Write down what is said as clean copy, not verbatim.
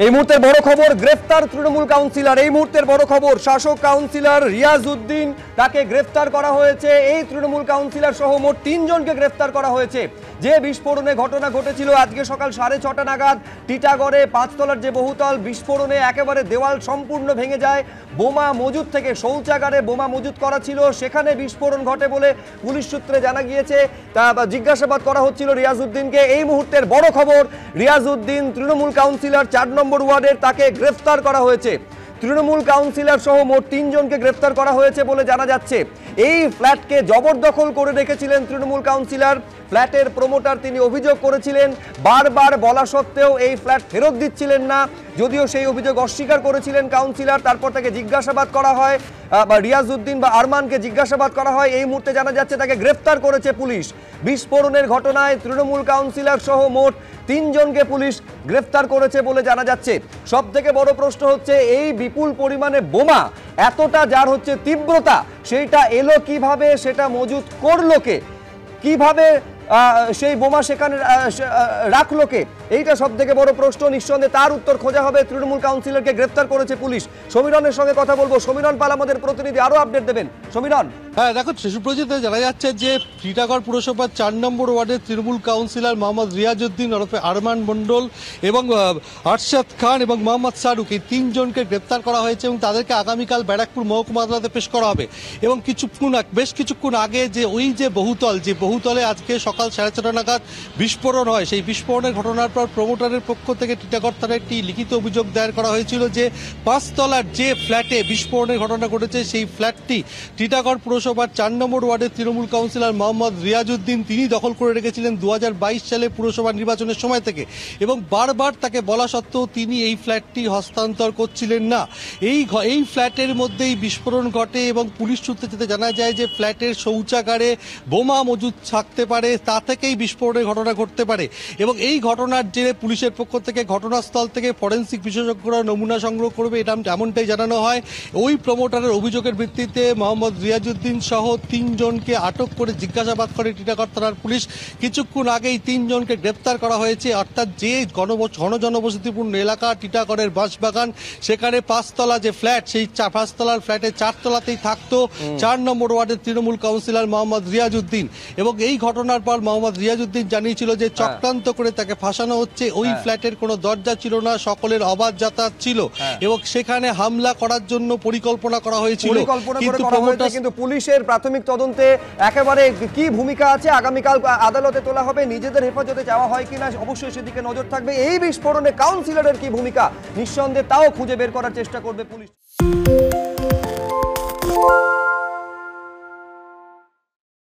এই মুহূর্তের বড় খবর, গ্রেফতার তৃণমূল কাউন্সিলর। এই মুহূর্তের বড় খবর, শাসক কাউন্সিলর রিয়াজ উদ্দিন তাকে গ্রেফতার করা হয়েছে। এই তৃণমূল কাউন্সিলর সহ মোট 3 জনকে গ্রেফতার করা হয়েছে। যে বিস্ফোরণে ঘটনা ঘটেছিল আজকে সকাল 6:30 নাগাদ টিটাগড়ে 5 তলার যে বহুতল, বিস্ফোরণে একেবারে দেওয়াল সম্পূর্ণ ভেঙে যায়। বোমা মজুদ থেকে শৌচাগারে বোমা মজুদ করা ছিল, সেখানে বিস্ফোরণ ঘটে বলে পুলিশ সূত্রে জানা গিয়েছে। তা জিজ্ঞাসাবাদ করা হচ্ছিল রিয়াজ উদ্দিনকে। এই মুহূর্তের বড় খবর, রিয়াজ উদ্দিন তৃণমূল কাউন্সিলর 4 নম্বর ওয়ার্ডের, তাকে গ্রেফতার করা হয়েছে। তৃণমূল কাউন্সিলর সহ মোট 3 জনকে গ্রেফতার করা হয়েছে বলে জানা যাচ্ছে। এই ফ্ল্যাটকে জবরদখল করে রেখেছিলেন তৃণমূল কাউন্সিলর। ফ্ল্যাটের প্রমোটার তিনি অভিযোগ করেছিলেন, বারবার বলা সত্ত্বেও এই ফ্ল্যাট ফেরত দিচ্ছিলেন না। যদিও সেই অভিযোগ অস্বীকার করেছিলেন কাউন্সিলর। তারপর তাকে জিজ্ঞাসাবাদ করা হয়, রিয়াজ উদ্দিন বা আরমানকে জিজ্ঞাসাবাদ করা হয়। এই মুহূর্তে জানা যাচ্ছে তাকে গ্রেফতার করেছে পুলিশ। বিস্ফোরণের ঘটনায় তৃণমূল কাউন্সিলর সহ মোট 3 জনকে পুলিশ গ্রেফতার করেছে বলে জানা যাচ্ছে। সব থেকে বড় প্রশ্ন হচ্ছে, এই বিপুল পরিমাণে বোমা, এতটা যার হচ্ছে তীব্রতা, সেইটা এলো কিভাবে, সেটা মজুত করলো কে, কিভাবে সেই বোমা সেখানে রাখলো কে, এইটা সব থেকে বড় প্রশ্ন। নিঃসন্দেহে তার উত্তর খোঁজা হবে। তৃণমূল কাউন্সিলরকে গ্রেফতার করেছে পুলিশ। সমীরনের সঙ্গে কথা বলবো। সমীরন পাল আমাদের প্রতিনিধি, আরো আপডেট দেবেন। সমীরন। হ্যাঁ দেখো, সুপ্রজিত, জানা যাচ্ছে যে টিটাগড় পুরসভার 4 নম্বর ওয়ার্ডের তৃণমূল কাউন্সিলর মোহাম্মদ রিয়াজ উদ্দিন ওরফে আরমান মণ্ডল এবং আরশাদ খান এবং মোহাম্মদ শাহরুখ, এই 3 জনকে গ্রেপ্তার করা হয়েছে এবং তাদেরকে আগামীকাল ব্যারাকপুর মহকুমা আদালতে পেশ করা হবে। এবং বেশ কিছুক্ষণ আগে যে বহুতলে আজকে সকাল 4:30 নাগাদ বিস্ফোরণ হয়, সেই বিস্ফোরণের ঘটনার পর প্রমোটারের পক্ষ থেকে টিটাগড় থানায় একটি লিখিত অভিযোগ দায়ের করা হয়েছিল যে 5 তলার যে ফ্ল্যাটে বিস্ফোরণের ঘটনা ঘটেছে, সেই ফ্ল্যাটটি টিটাগড় পুরসভার 4 নম্বর ওয়ার্ডের তৃণমূল কাউন্সিলর মোহাম্মদ রিয়াজ উদ্দিন তিনি দখল করে রেখেছিলেন 2022 সালে পুরসভা নির্বাচনের সময় থেকে। এবং বারবার তাকে বলা সত্ত্বেও তিনি এই ফ্ল্যাটটি হস্তান্তর করছিলেন না। এই ফ্ল্যাটের মধ্যেই বিস্ফোরণ ঘটে এবং পুলিশ সূত্রে যেতে জানা যায় যে ফ্ল্যাটের শৌচাগারে বোমা মজুদ থাকতে পারে, তা থেকেই বিস্ফোরণের ঘটনা ঘটতে পারে। এবং এই ঘটনার জেরে পুলিশের পক্ষ থেকে ঘটনাস্থল থেকে ফরেন্সিক বিশেষজ্ঞরা নমুনা সংগ্রহ করবে, এমনটাই জানানো হয়। ওই প্রমোটারের অভিযোগের ভিত্তিতে মোহাম্মদ রিয়াজ উদ্দিন সহ 3 জনকে আটক করে জিজ্ঞাসাবাদ করে টিটাগড় থানার পুলিশ। কিছুক্ষণ আগেই 3 জনকে গ্রেপ্তার করা হয়েছে। অর্থাৎ যে ঘনজনবসতিপূর্ণ এলাকা টিটাগড়ের বাঁশবাগান, সেখানে 5 তলা যে ফ্ল্যাট, সেই 5 তলার ফ্ল্যাটে 4 তলাতেই থাকতো 4 নম্বর ওয়ার্ডের তৃণমূল কাউন্সিলর মোহাম্মদ রিয়াজ উদ্দিন। এবং এই ঘটনার পর মোহাম্মদ রিয়াজ উদ্দিন জানিয়েছিল যে চক্রান্ত করে তাকে ফাঁসানো হচ্ছে। ওই ফ্ল্যাটের কোনো দরজা ছিল না, সকলের অবাধ যাতায়াত ছিল এবং সেখানে হামলা করার জন্য পরিকল্পনা করা হয়েছিল। কিন্তু পুলিশের প্রাথমিক তদন্তে একেবারে কি ভূমিকা আছে, আগামীকাল আদালতে তোলা হবে। নিজেদের হেফাজতে যাওয়া হয় কিনা অবশ্যই সেদিকে নজর থাকবে। এই বিস্ফোরণে কাউন্সিলরের কি ভূমিকা, নিঃসন্দেহে তাও খুঁজে বের করার চেষ্টা করবে পুলিশ।